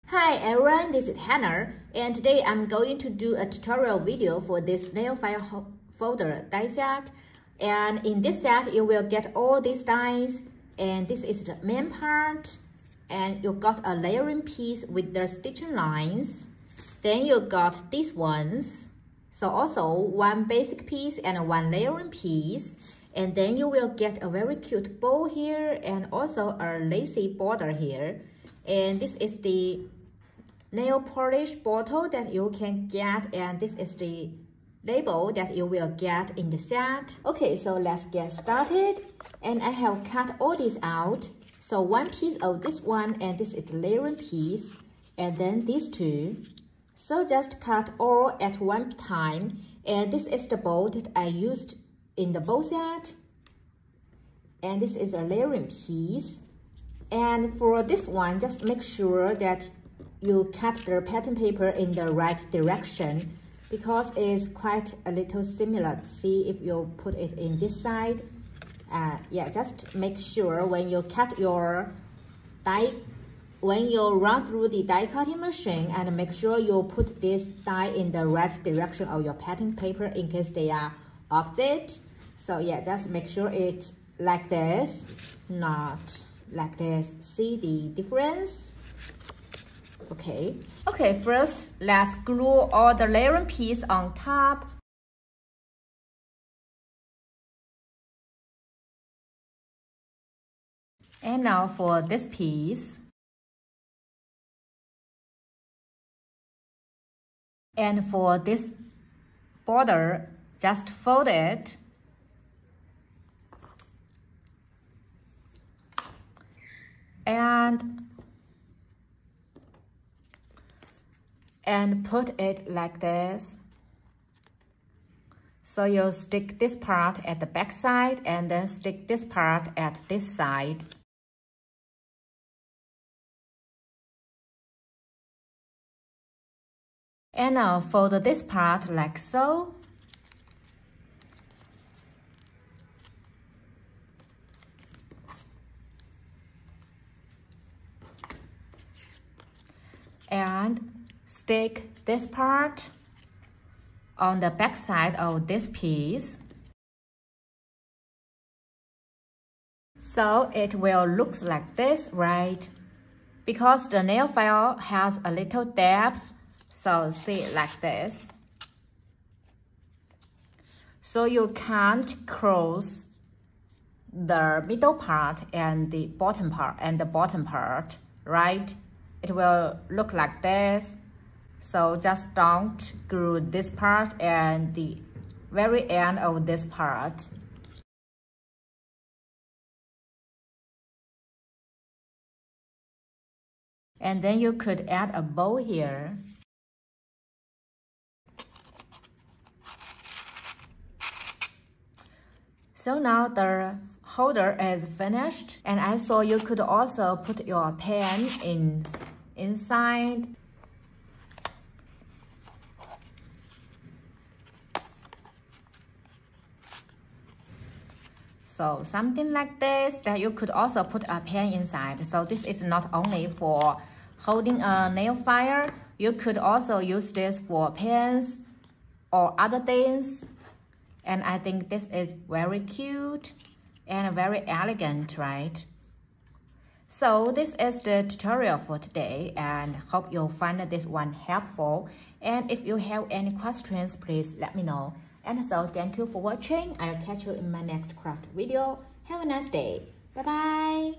Hi everyone, this is Hannah, and today I'm going to do a tutorial video for this nail file folder die set. And in this set, you will get all these dies, and this is the main part. And you got a layering piece with the stitching lines. Then you got these ones. So also one basic piece and one layering piece. And then you will get a very cute bow here and also a lacy border here. And this is the nail polish bottle that you can get, and this is the label that you will get in the set. Okay, so let's get started. And I have cut all these out. So one piece of this one, and this is the layering piece, and then these two. So just cut all at one time. And this is the bow that I used in the bow set. And this is the layering piece. And for this one, just make sure that you cut the pattern paper in the right direction because it's quite a little similar. See if you put it in this side. Yeah, just make sure when you cut your die, when you run through the die cutting machine, and make sure you put this die in the right direction of your pattern paper in case they are opposite. So yeah, just make sure it's like this, not like this. See the difference? Okay, first let's glue all the layering piece on top. And now for this piece. And for this border, just fold it. And put it like this. So you stick this part at the back side and then stick this part at this side. And now fold this part like so. And stick this part on the back side of this piece. So it will look like this, right? Because the nail file has a little depth, so see it like this. So you can't cross the middle part and the bottom part, right? It will look like this. So just don't glue this part and the very end of this part. And then you could add a bow here. So now the holder is finished, and I saw you could also put your pen inside. So something like this, that you could also put a pen inside. So this is not only for holding a nail file, you could also use this for pens or other things. And I think this is very cute and very elegant, right? So this is the tutorial for today, and hope you'll find this one helpful. And if you have any questions, please let me know. And so thank you for watching. I'll catch you in my next craft video. Have a nice day. Bye bye.